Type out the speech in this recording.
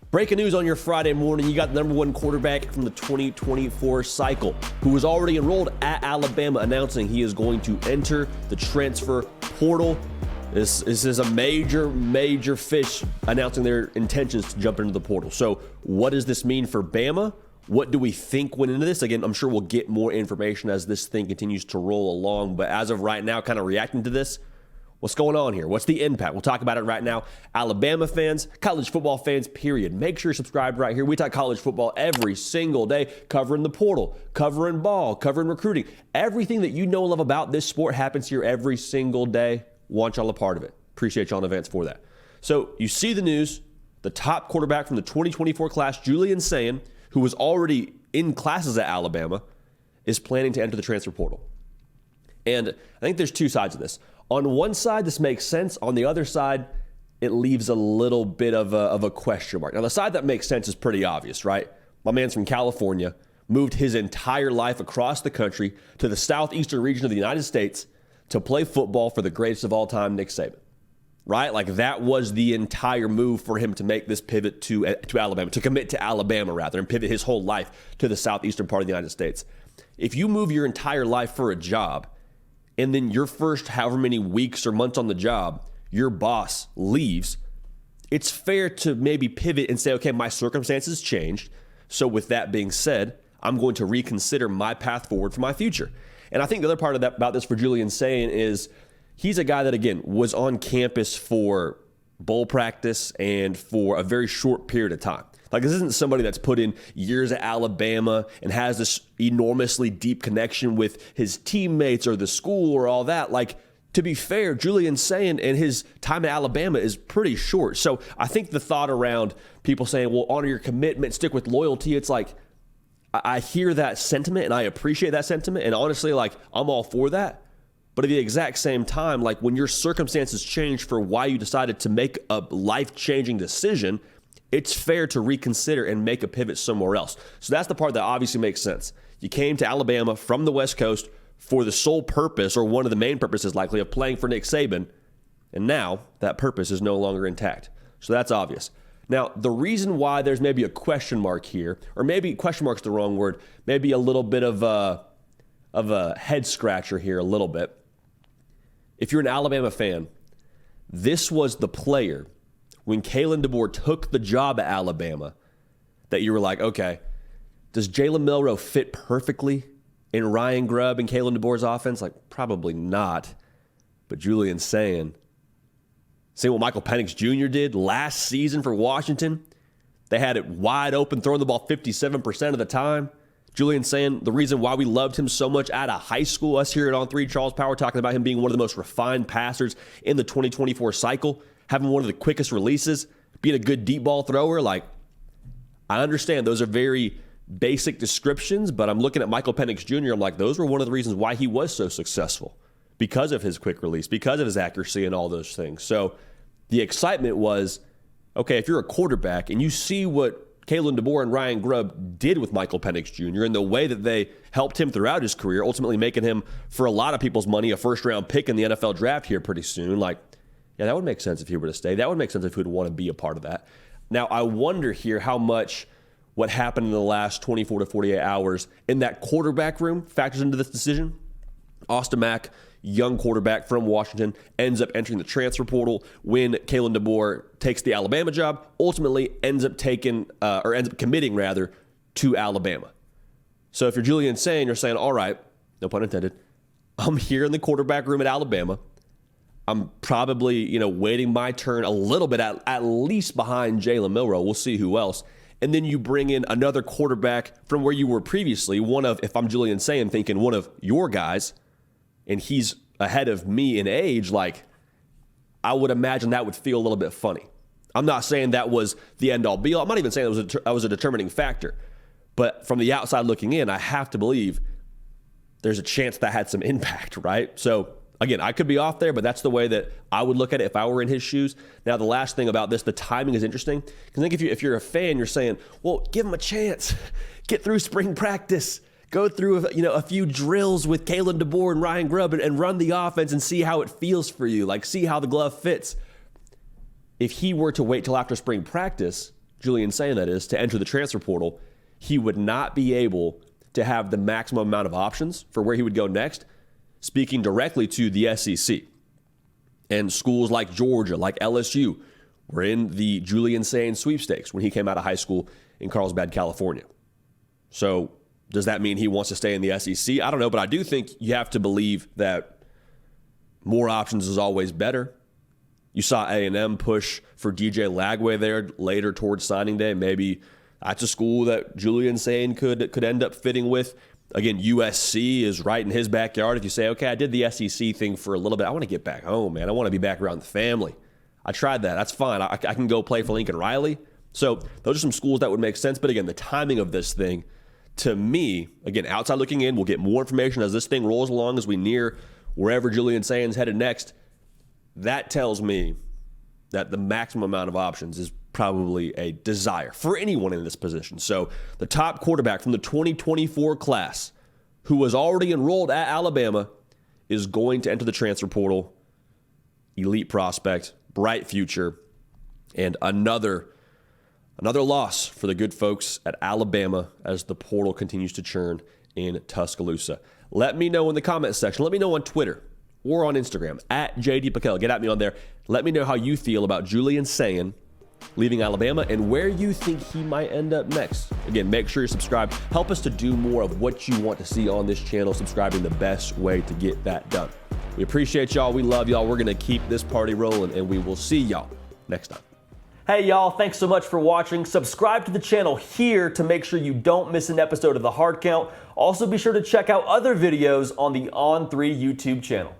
Breaking news on your Friday morning, you got the number one quarterback from the 2024 cycle, who was already enrolled at Alabama, announcing he is going to enter the transfer portal. This is a major fish announcing their intentions to jump into the portal. So what does this mean for Bama? What do we think went into this? Again, I'm sure we'll get more information as this thing continues to roll along. But as of right now, kind of reacting to this, what's going on here? What's the impact? We'll talk about it right now. Alabama fans, college football fans, period. Make sure you're subscribed right here. We talk college football every single day, covering the portal, covering ball, covering recruiting. Everything that you know and love about this sport happens here every single day. Want y'all a part of it. Appreciate y'all in advance for that. So you see the news, the top quarterback from the 2024 class, Julian Sayin, who was already in classes at Alabama, is planning to enter the transfer portal. And I think there's two sides of this. On one side, this makes sense. On the other side, it leaves a little bit of a question mark. Now, the side that makes sense is pretty obvious, right? My man's from California, moved his entire life across the country to the southeastern region of the United States to play football for the greatest of all time, Nick Saban, right? Like that was the entire move for him to make this pivot to Alabama, to commit to Alabama rather, and pivot his whole life to the southeastern part of the United States. If you move your entire life for a job, and then your first however many weeks or months on the job, your boss leaves, it's fair to maybe pivot and say, okay, my circumstances changed. So with that being said, I'm going to reconsider my path forward for my future. And I think the other part of that about this for Julian Sayin is he's a guy that, again, was on campus for bowl practice and for a very short period of time. Like, this isn't somebody that's put in years at Alabama and has this enormously deep connection with his teammates or the school or all that. Like, to be fair, Julian Sayin and his time at Alabama is pretty short. So I think the thought around people saying, well, honor your commitment, stick with loyalty, it's like, I hear that sentiment and I appreciate that sentiment. And honestly, like, I'm all for that. But at the exact same time, like, when your circumstances change for why you decided to make a life-changing decision, it's fair to reconsider and make a pivot somewhere else. So that's the part that obviously makes sense. You came to Alabama from the West Coast for the sole purpose, or one of the main purposes likely, of playing for Nick Saban, and now that purpose is no longer intact. So that's obvious. Now, the reason why there's maybe a question mark here, or maybe question mark's the wrong word, maybe a little bit of a head scratcher here a little bit. If you're an Alabama fan, this was the player when Kalen DeBoer took the job at Alabama that you were like, okay, does Jalen Milroe fit perfectly in Ryan Grubb and Kalen DeBoer's offense? Like, probably not. But Julian Sayin, seeing what Michael Penix Jr. did last season for Washington, they had it wide open, throwing the ball 57% of the time. Julian Sayin, the reason why we loved him so much out of high school, us here at On3 Charles Power talking about him being one of the most refined passers in the 2024 cycle, having one of the quickest releases, being a good deep ball thrower. Like, I understand those are very basic descriptions, but I'm looking at Michael Penix Jr. I'm like, those were one of the reasons why he was so successful, because of his quick release, because of his accuracy and all those things. So the excitement was, okay, if you're a quarterback and you see what Kalen DeBoer and Ryan Grubb did with Michael Penix Jr. and the way that they helped him throughout his career, ultimately making him, for a lot of people's money, a first-round pick in the NFL draft here pretty soon. Like, yeah, that would make sense if he were to stay. That would make sense if he would want to be a part of that. Now, I wonder here how much what happened in the last 24 to 48 hours in that quarterback room factors into this decision. Austin Mack, young quarterback from Washington, ends up entering the transfer portal when Kalen DeBoer takes the Alabama job, ultimately ends up committing to Alabama. So if you're Julian Sayin, you're saying, all right, no pun intended, I'm here in the quarterback room at Alabama. I'm probably, waiting my turn a little bit, at least behind Jalen Milroe. We'll see who else. And then you bring in another quarterback from where you were previously, if I'm Julian Sayin, thinking one of your guys, and he's ahead of me in age, like, I would imagine that would feel a little bit funny. I'm not saying that was the end-all be-all. I'm not even saying that was a determining factor. But from the outside looking in, I have to believe there's a chance that had some impact, right? So, again, I could be off there, but that's the way that I would look at it if I were in his shoes. Now, the last thing about this, the timing is interesting. Because I think if you're a fan, you're saying, well, give him a chance. Get through spring practice. Go through a few drills with Kalen DeBoer and Ryan Grubb and run the offense and see how it feels for you. Like, see how the glove fits. If he were to wait till after spring practice, Julian Sayin, that is, to enter the transfer portal, he would not be able to have the maximum amount of options for where he would go next, speaking directly to the SEC. And schools like Georgia, like LSU, were in the Julian Sayin sweepstakes when he came out of high school in Carlsbad, California. So does that mean he wants to stay in the SEC? I don't know, but I do think you have to believe that more options is always better. You saw A&M push for DJ Lagway there later towards signing day. Maybe that's a school that Julian Sayin could end up fitting with. Again, USC is right in his backyard. If you say, okay, I did the SEC thing for a little bit. I want to get back home, man. I want to be back around the family. I tried that. That's fine. I can go play for Lincoln Riley. So those are some schools that would make sense. But again, the timing of this thing, to me, again, outside looking in, we'll get more information as this thing rolls along as we near wherever Julian Sayin's headed next. That tells me that the maximum amount of options is probably a desire for anyone in this position. So the top quarterback from the 2024 class who was already enrolled at Alabama is going to enter the transfer portal. Elite prospect, bright future, and another loss for the good folks at Alabama as the portal continues to churn in Tuscaloosa. Let me know in the comments section. Let me know on Twitter or on Instagram at JD Paquel. Get at me on there. Let me know how you feel about Julian Sayin leaving Alabama and where you think he might end up next. Again, make sure you're subscribed. Help us to do more of what you want to see on this channel. Subscribing the best way to get that done. We appreciate y'all. We love y'all. We're going to keep this party rolling, and we will see y'all next time. Hey, y'all. Thanks so much for watching. Subscribe to the channel here to make sure you don't miss an episode of The Hard Count. Also, be sure to check out other videos on the On3 YouTube channel.